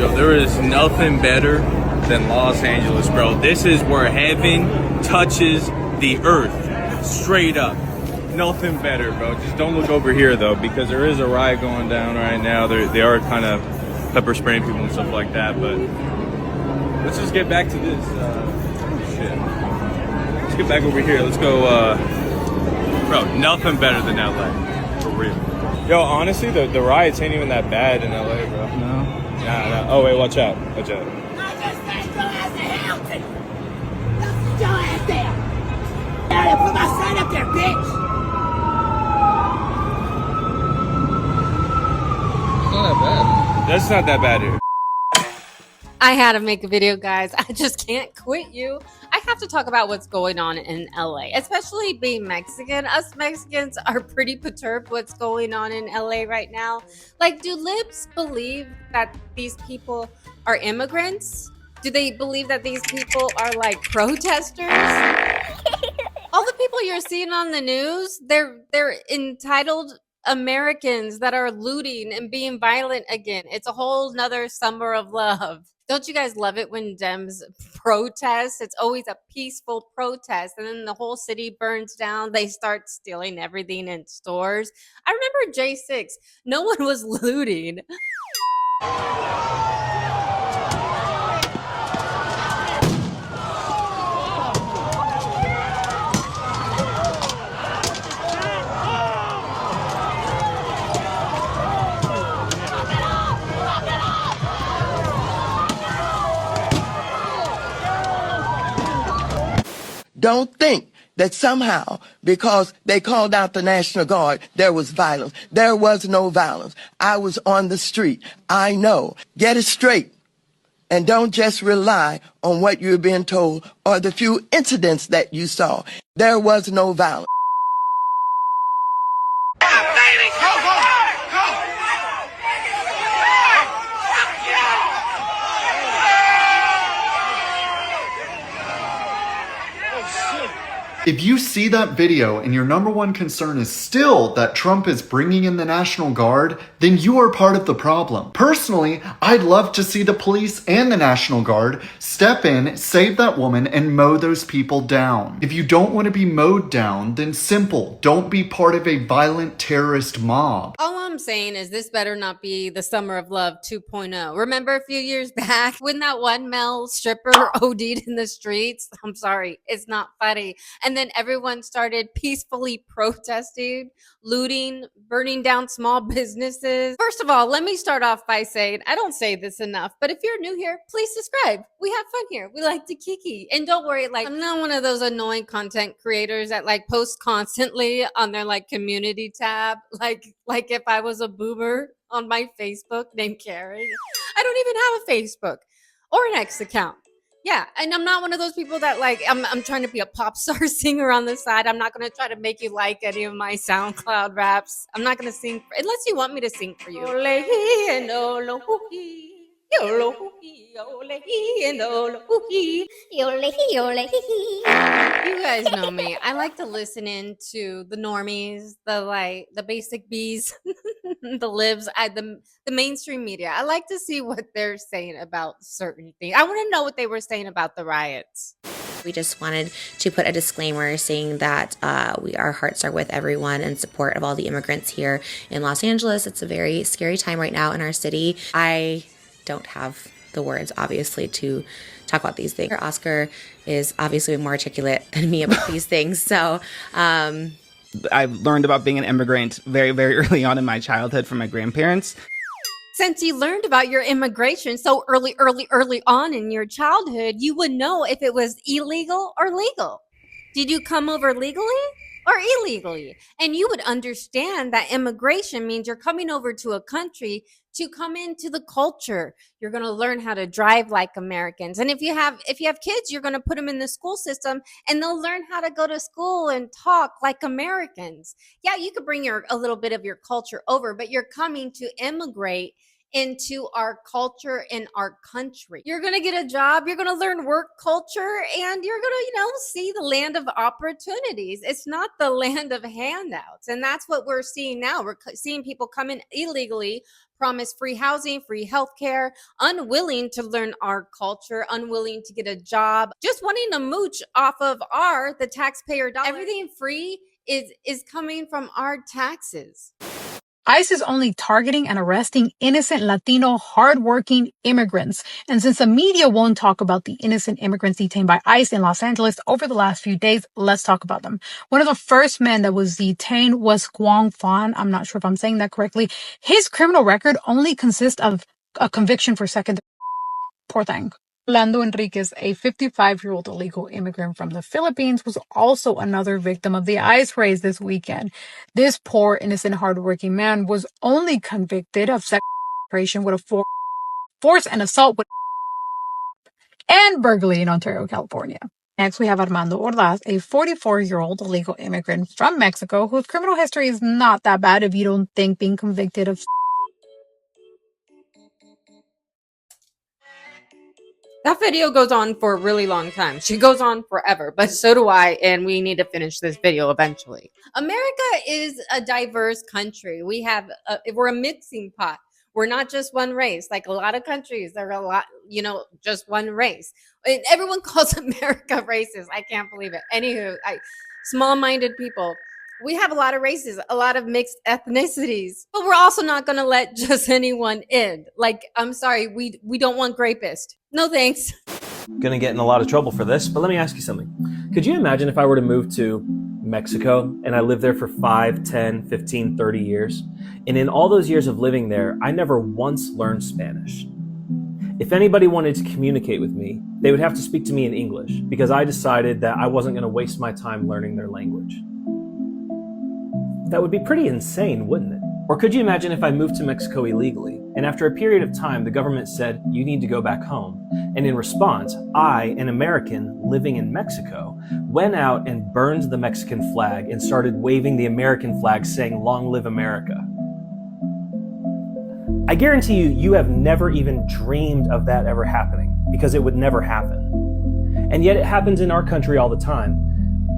Yo, there is nothing better than Los Angeles, bro. This is where heaven touches the earth. Straight up. Nothing better, bro. Just don't look over here, though, because there is a riot going down right now. They are kind of pepper spraying people and stuff like that, but let's just get back to this. Shit. Let's get back over here. Let's go, bro, nothing better than LA. For real. Yo, honestly, the riots ain't even that bad in LA, bro. No. Nah. Oh, wait, watch out. Watch out. I just sent your ass to Hamilton. That's your ass there. Yeah, put my sign up there, bitch. It's not that bad. That's not that bad here. I had to make a video, guys. I just can't quit you. I have to talk about what's going on in LA, especially being Mexican. Us Mexicans are pretty perturbed what's going on in LA right now. Like, do libs believe that these people are immigrants? Do they believe that these people are like protesters? All the people you're seeing on the news, they're entitled Americans that are looting and being violent again. It's a whole nother summer of love. Don't you guys love it when Dems protest? It's always a peaceful protest, and then the whole city burns down. They start stealing everything in stores. I remember J6. No one was looting. Don't think that somehow, because they called out the National Guard, there was violence. There was no violence. I was on the street. I know. Get it straight. And don't just rely on what you're being told or the few incidents that you saw. There was no violence. If you see that video and your number one concern is still that Trump is bringing in the National Guard, then you are part of the problem. Personally, I'd love to see the police and the National Guard step in, save that woman, and mow those people down. If you don't want to be mowed down, then simple, don't be part of a violent terrorist mob. All I'm saying is this better not be the Summer of Love 2.0. Remember a few years back when that one male stripper OD'd in the streets? I'm sorry, it's not funny. And then everyone started peacefully protesting, looting, burning down small businesses. First of all, let me start off by saying, I don't say this enough, but if you're new here, please subscribe. We have fun here. We like to kiki. And don't worry, like, I'm not one of those annoying content creators that like post constantly on their like community tab. Like if I was a boomer on my Facebook named Karen. I don't even have a Facebook or an X account. Yeah, and I'm not one of those people that like I'm trying to be a pop star singer on the side. I'm not going to try to make you like any of my SoundCloud raps. I'm not going to sing unless you want me to sing for you. You guys know me. I like to listen in to the normies, the basic bees, the libs, the mainstream media. I like to see what they're saying about certain things. I want to know what they were saying about the riots. We just wanted to put a disclaimer saying that our hearts are with everyone in support of all the immigrants here in Los Angeles. It's a very scary time right now in our city. I don't have the words, obviously, to talk about these things. Oscar is obviously more articulate than me about these things. So I learned about being an immigrant very, very early on in my childhood from my grandparents. Since you learned about your immigration so early on in your childhood, you would know if it was illegal or legal. Did you come over legally or illegally? And you would understand that immigration means you're coming over to a country to come into the culture. You're going to learn how to drive like Americans. And if you have kids, you're going to put them in the school system and they'll learn how to go to school and talk like Americans. Yeah, you could bring a little bit of your culture over, but you're coming to immigrate into our culture in our country. You're going to get a job, you're going to learn work culture, and you're going to, see the land of opportunities. It's not the land of handouts. And that's what we're seeing now. We're seeing people come in illegally, promise free housing, free healthcare, unwilling to learn our culture, unwilling to get a job, just wanting to mooch off of the taxpayer dollar. Everything free is coming from our taxes. ICE is only targeting and arresting innocent Latino hardworking immigrants. And since the media won't talk about the innocent immigrants detained by ICE in Los Angeles over the last few days, let's talk about them. One of the first men that was detained was Guang Fan. I'm not sure if I'm saying that correctly. His criminal record only consists of a conviction for second. Poor thing. Orlando Enriquez, a 55-year-old illegal immigrant from the Philippines, was also another victim of the ICE raid this weekend. This poor, innocent, hardworking man was only convicted of sexual with a force and assault with and burglary in Ontario, California. Next, we have Armando Ordaz, a 44-year-old illegal immigrant from Mexico whose criminal history is not that bad if you don't think being convicted of That video goes on for a really long time. She goes on forever, but so do I, and we need to finish this video eventually. America is a diverse country. We're a mixing pot. We're not just one race. Like a lot of countries, they're just one race. And everyone calls America racist. I can't believe it. Anywho, small-minded people. We have a lot of races, a lot of mixed ethnicities, but we're also not going to let just anyone in. Like, I'm sorry, we don't want rapists. No thanks. Gonna get in a lot of trouble for this, but let me ask you something. Could you imagine if I were to move to Mexico and I lived there for 5, 10, 15, 30 years? And in all those years of living there, I never once learned Spanish. If anybody wanted to communicate with me, they would have to speak to me in English because I decided that I wasn't going to waste my time learning their language. That would be pretty insane, wouldn't it? Or could you imagine if I moved to Mexico illegally, and after a period of time, the government said, you need to go back home. And in response, I, an American living in Mexico, went out and burned the Mexican flag and started waving the American flag saying, "Long live America." I guarantee you have never even dreamed of that ever happening, because it would never happen. And yet it happens in our country all the time,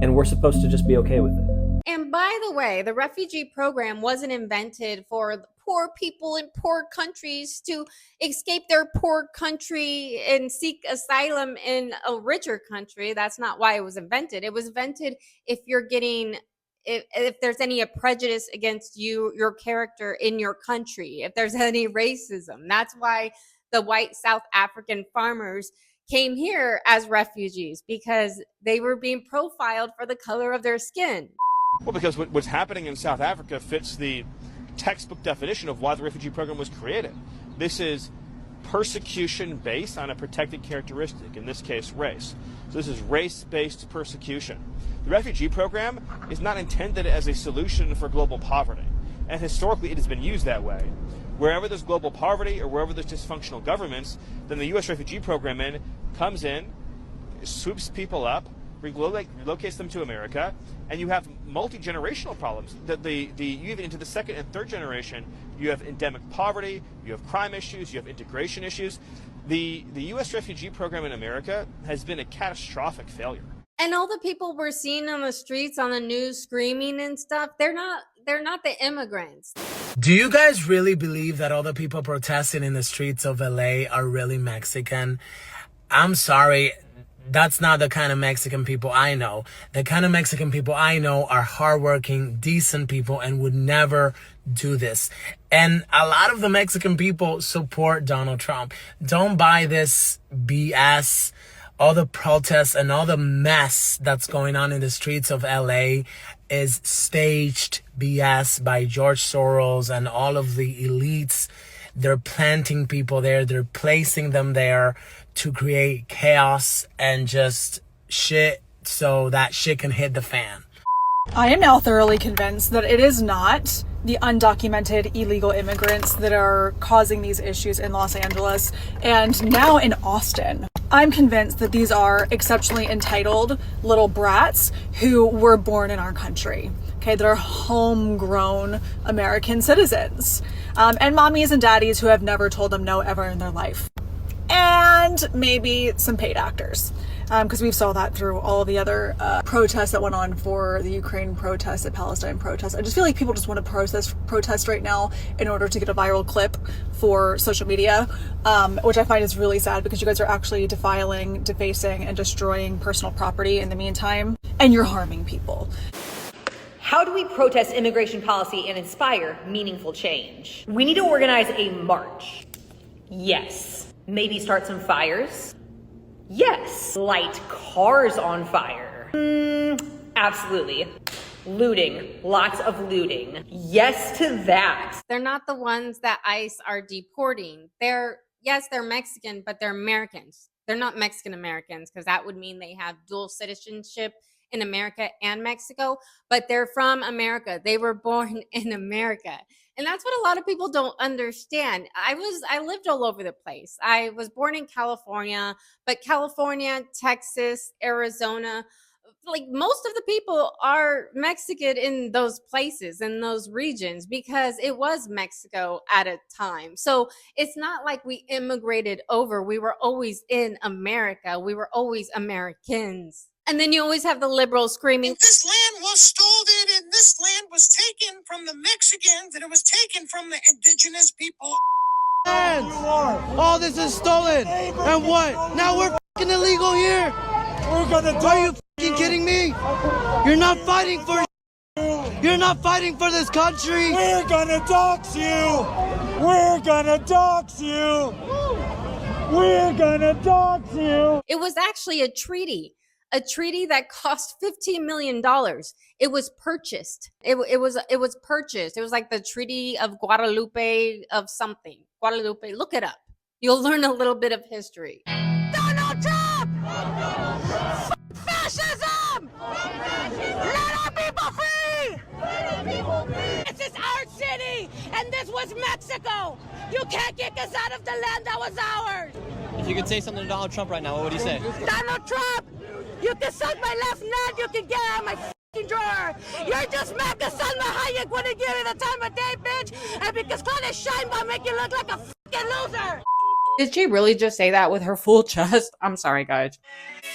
and we're supposed to just be okay with it. And by the way, the refugee program wasn't invented for the poor people in poor countries to escape their poor country and seek asylum in a richer country. That's not why it was invented. It was invented if there's any prejudice against your character in your country, if there's any racism. That's why the white South African farmers came here as refugees, because they were being profiled for the color of their skin. Well, because what's happening in South Africa fits the textbook definition of why the refugee program was created. This is persecution based on a protected characteristic, in this case, race. So this is race-based persecution. The refugee program is not intended as a solution for global poverty, and historically it has been used that way. Wherever there's global poverty or wherever there's dysfunctional governments, then the U.S. refugee program comes in, swoops people up, relocates them to America, and you have multi-generational problems. You even into the second and third generation, you have endemic poverty, you have crime issues, you have integration issues. The U.S. refugee program in America has been a catastrophic failure. And all the people we're seeing on the streets, on the news, screaming and stuff, they're not the immigrants. Do you guys really believe that all the people protesting in the streets of LA are really Mexican? I'm sorry. That's not the kind of Mexican people I know. The kind of Mexican people I know are hardworking, decent people and would never do this. And a lot of the Mexican people support Donald Trump. Don't buy this BS. All the protests and all the mess that's going on in the streets of LA is staged BS by George Soros and all of the elites. They're planting people there. They're placing them there to create chaos and just shit so that shit can hit the fan. I am now thoroughly convinced that it is not the undocumented illegal immigrants that are causing these issues in Los Angeles and now in Austin. I'm convinced that these are exceptionally entitled little brats who were born in our country, okay, that are homegrown American citizens. and mommies and daddies who have never told them no ever in their life. And maybe some paid actors, because we saw that through all the other protests that went on for the Ukraine protests, the Palestine protests. I just feel like people just want to protest right now in order to get a viral clip for social media, which I find is really sad, because you guys are actually defiling, defacing, and destroying personal property in the meantime, and you're harming people. How do we protest immigration policy and inspire meaningful change? We need to organize a march. Yes. Maybe start some fires? Yes. Light cars on fire? Absolutely. Looting. Lots of looting. Yes to that. They're not the ones that ICE are deporting. Yes, they're Mexican, but they're Americans. They're not Mexican Americans, because that would mean they have dual citizenship in America and Mexico, but they're from America. They were born in America. And that's what a lot of people don't understand. I lived all over the place. I was born in California, but California, Texas, Arizona, like most of the people are Mexican in those places, in those regions, because it was Mexico at a time. So it's not like we immigrated over. We were always in America. We were always Americans. And then you always have the liberals screaming, this land was stolen, and this land was taken from the Mexicans, and it was taken from the indigenous people. All this is stolen. And what? Now we're fucking illegal here. We're gonna do. Are you fucking kidding me? You're not fighting for. You're not fighting for this country. We're gonna dox you. We're gonna dox you. We're gonna dox you. It was actually a treaty that cost $15 million. It was purchased. It was purchased. It was like the Treaty of Guadalupe of something. Guadalupe, look it up. You'll learn a little bit of history. Donald Trump! Fascism! Let our people free! This is our city, and this was Mexico. You can't kick us out of the land that was ours. If you could say something to Donald Trump right now, what would you say? Donald Trump, you can suck my left nut, you can get out of my f***ing drawer. You're just mad because Salma Hayek wouldn't give you the time of day, bitch, and because Claudia Sheinbaum make you look like a f***ing loser. Did she really just say that with her full chest? I'm sorry, guys.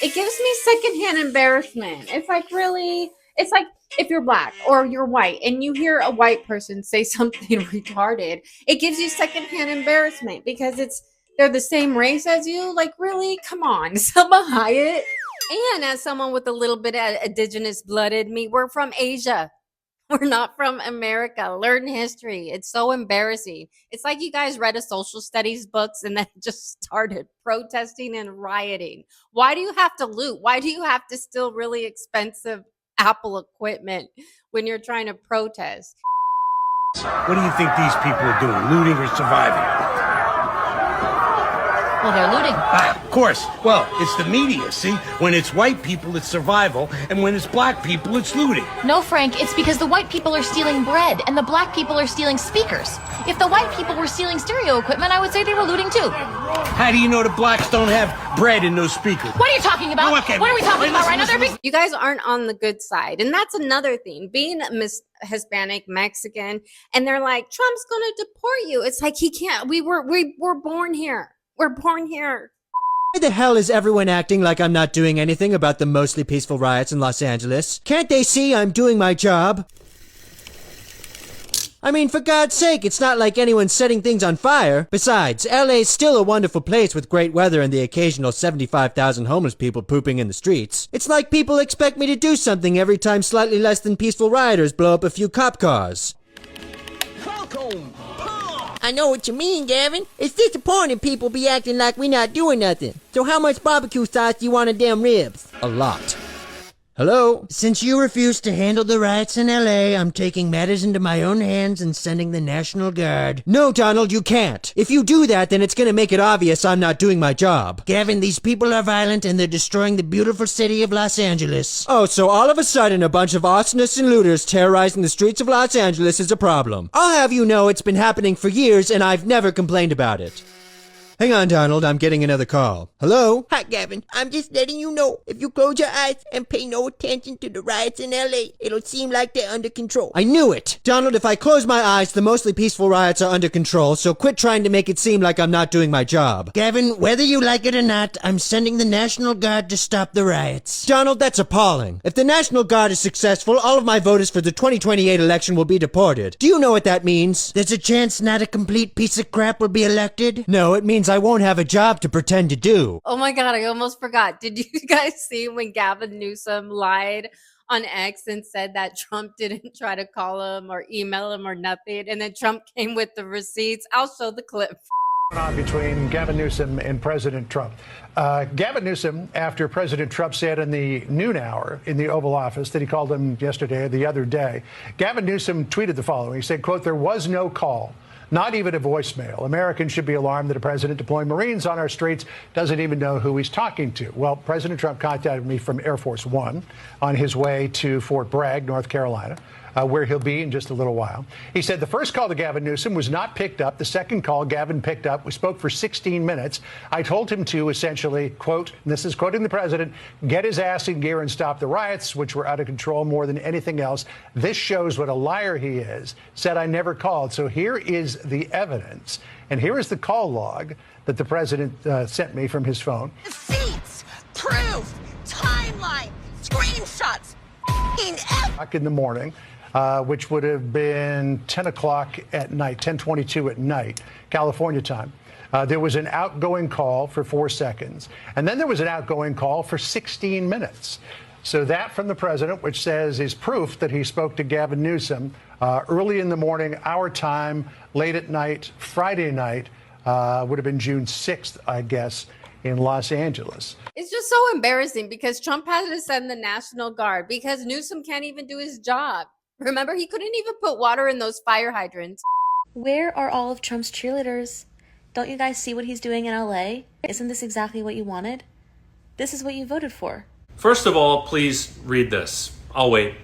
It gives me secondhand embarrassment. It's like, really? It's like if you're black or you're white and you hear a white person say something retarded, it gives you secondhand embarrassment because they're the same race as you. Like, really? Come on, Salma Hayek. And as someone with a little bit of indigenous blood in me, we're from Asia. We're not from America. Learn history. It's so embarrassing. It's like you guys read a social studies books and then just started protesting and rioting. Why do you have to loot? Why do you have to steal really expensive Apple equipment when you're trying to protest? What do you think these people are doing? Looting or surviving? Well, they're looting. Of course. Well, it's the media, see? When it's white people, it's survival, and when it's black people, it's looting. No, Frank, it's because the white people are stealing bread, and the black people are stealing speakers. If the white people were stealing stereo equipment, I would say they were looting too. How do you know the blacks don't have bread in those speakers? What are you talking about? Oh, okay. What are we talking about right now? You guys aren't on the good side. And that's another thing. Being Hispanic, Mexican, and they're like, Trump's going to deport you. It's like, he can't. We were born here. We're born here. Why the hell is everyone acting like I'm not doing anything about the mostly peaceful riots in Los Angeles? Can't they see I'm doing my job? I mean, for God's sake, it's not like anyone's setting things on fire. Besides, LA's still a wonderful place with great weather and the occasional 75,000 homeless people pooping in the streets. It's like people expect me to do something every time slightly less than peaceful rioters blow up a few cop cars. I know what you mean, Gavin. It's disappointing people be acting like we not doing nothing. So how much barbecue sauce do you want on damn ribs? A lot. Hello? Since you refuse to handle the riots in LA, I'm taking matters into my own hands and sending the National Guard. No, Donald, you can't. If you do that, then it's gonna make it obvious I'm not doing my job. Gavin, these people are violent and they're destroying the beautiful city of Los Angeles. Oh, so all of a sudden a bunch of arsonists and looters terrorizing the streets of Los Angeles is a problem. I'll have you know it's been happening for years and I've never complained about it. Hang on, Donald, I'm getting another call. Hello? Hi, Gavin. I'm just letting you know, if you close your eyes and pay no attention to the riots in LA, it'll seem like they're under control. I knew it! Donald, if I close my eyes, the mostly peaceful riots are under control, so quit trying to make it seem like I'm not doing my job. Gavin, whether you like it or not, I'm sending the National Guard to stop the riots. Donald, that's appalling. If the National Guard is successful, all of my voters for the 2028 election will be deported. Do you know what that means? There's a chance not a complete piece of crap will be elected? No, it means I won't have a job to pretend to do. Oh my God, I almost forgot. Did you guys see when Gavin Newsom lied on X and said that Trump didn't try to call him or email him or nothing? And then Trump came with the receipts. I'll show the clip. Between Gavin Newsom and President Trump. Gavin Newsom, after President Trump said in the noon hour in the Oval Office that he called him yesterday or the other day, Gavin Newsom tweeted the following. He said, quote, "There was no call. Not even a voicemail. Americans should be alarmed that a president deploying Marines on our streets doesn't even know who he's talking to." Well, President Trump contacted me from Air Force One on his way to Fort Bragg, North Carolina, where he'll be in just a little while. He said the first call to Gavin Newsom was not picked up. The second call Gavin picked up. We spoke for 16 minutes. I told him to essentially, quote, and this is quoting the president, "get his ass in gear and stop the riots, which were out of control more than anything else. This shows what a liar he is." Said I never called. So here is the evidence. And here is the call log that the president sent me from his phone. Receipts, proof, timeline, screenshots, In the morning, which would have been 10 o'clock at night, 10:22 at night, California time. There was an outgoing call for 4 seconds, and then there was an outgoing call for 16 minutes. So that from the president, which says is proof that he spoke to Gavin Newsom early in the morning, our time, late at night, Friday night, would have been June 6th, I guess, in Los Angeles. It's just so embarrassing because Trump had to send the National Guard because Newsom can't even do his job. Remember, he couldn't even put water in those fire hydrants. Where are all of Trump's cheerleaders? Don't you guys see what he's doing in LA? Isn't this exactly what you wanted? This is what you voted for. First of all, please read this. I'll wait.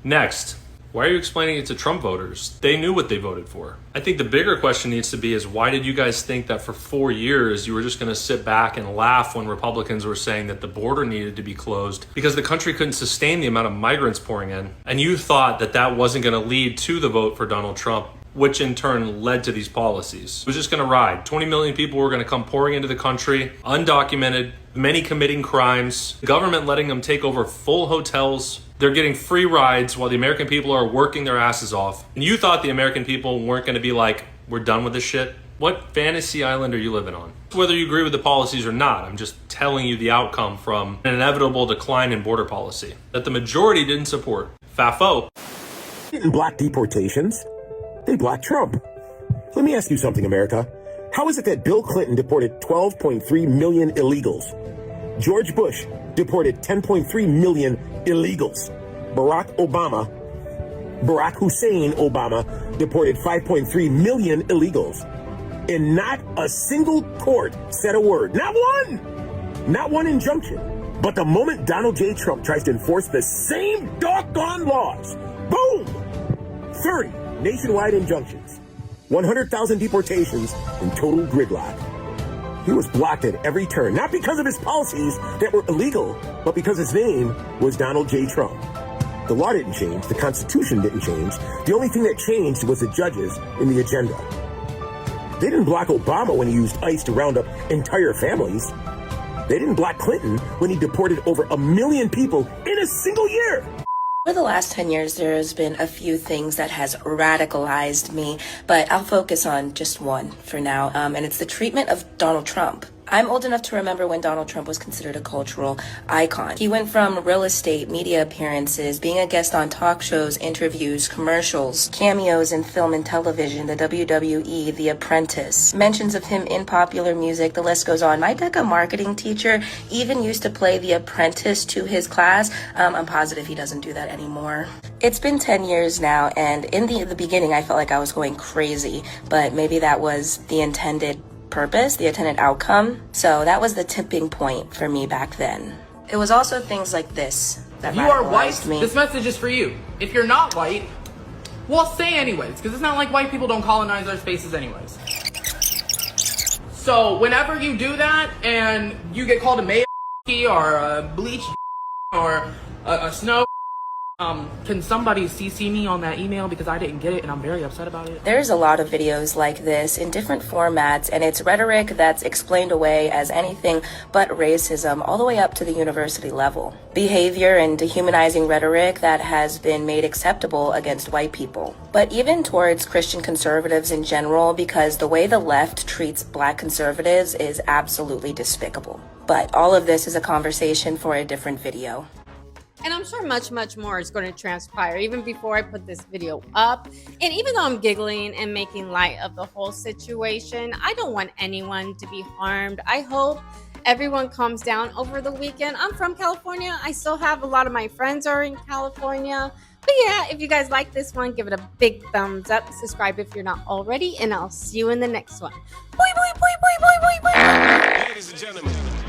Next, why are you explaining it to Trump voters? They knew what they voted for. I think the bigger question needs to be is why did you guys think that for 4 years you were just going to sit back and laugh when Republicans were saying that the border needed to be closed because the country couldn't sustain the amount of migrants pouring in? And you thought that that wasn't going to lead to the vote for Donald Trump, which in turn led to these policies. It was just going to ride. 20 million people were going to come pouring into the country, undocumented, many committing crimes, the government letting them take over full hotels. They're getting free rides while the American people are working their asses off. And you thought the American people weren't going to be like, we're done with this shit? What fantasy island are you living on? Whether you agree with the policies or not, I'm just telling you the outcome from an inevitable decline in border policy that the majority didn't support. FAFO. Didn't block deportations. They blocked Trump. Let me ask you something, America. How is it that Bill Clinton deported 12.3 million illegals? George Bush deported 10.3 million illegals. Barack Hussein Obama deported 5.3 million illegals. And not a single court said a word. Not one! Not one injunction. But the moment Donald J. Trump tries to enforce the same doggone laws, boom! 30 nationwide injunctions, 100,000 deportations, and total gridlock. He was blocked at every turn, not because of his policies that were illegal, but because his name was Donald J. Trump. The law didn't change, the Constitution didn't change. The only thing that changed was the judges in the agenda. They didn't block Obama when he used ICE to round up entire families. They didn't block Clinton when he deported over 1 million people in a single year. Over the last 10 years, there has been a few things that has radicalized me, but I'll focus on just one for now, and it's the treatment of Donald Trump. I'm old enough to remember when Donald Trump was considered a cultural icon. He went from real estate, media appearances, being a guest on talk shows, interviews, commercials, cameos in film and television, the WWE, The Apprentice, mentions of him in popular music, the list goes on. My DECA marketing teacher even used to play The Apprentice to his class. I'm positive he doesn't do that anymore. It's been 10 years now, and in the beginning, I felt like I was going crazy, but maybe that was the intended purpose, the intended outcome. So that was the tipping point for me back then. It was also things like this that If you are white, radicalized me. this message is for you. If you're not white, Well, say anyways, because it's not like white people don't colonize our spaces anyways. So whenever you do that and you get called a mayo or a bleach or a snow, can somebody CC me on that email because I didn't get it and I'm very upset about it? There's a lot of videos like this in different formats, and it's rhetoric that's explained away as anything but racism all the way up to the university level. Behavior and dehumanizing rhetoric that has been made acceptable against white people. But even towards Christian conservatives in general, because the way the left treats black conservatives is absolutely despicable. But all of this is a conversation for a different video. And I'm sure much, much more is going to transpire even before I put this video up. And even though I'm giggling and making light of the whole situation, I don't want anyone to be harmed. I hope everyone calms down over the weekend. I'm from California. I still have a lot of my friends are in California. But yeah, if you guys like this one, give it a big thumbs up. Subscribe if you're not already. And I'll see you in the next one. Boy, boy, boy, boy, boy, boy, boy. Ladies and gentlemen.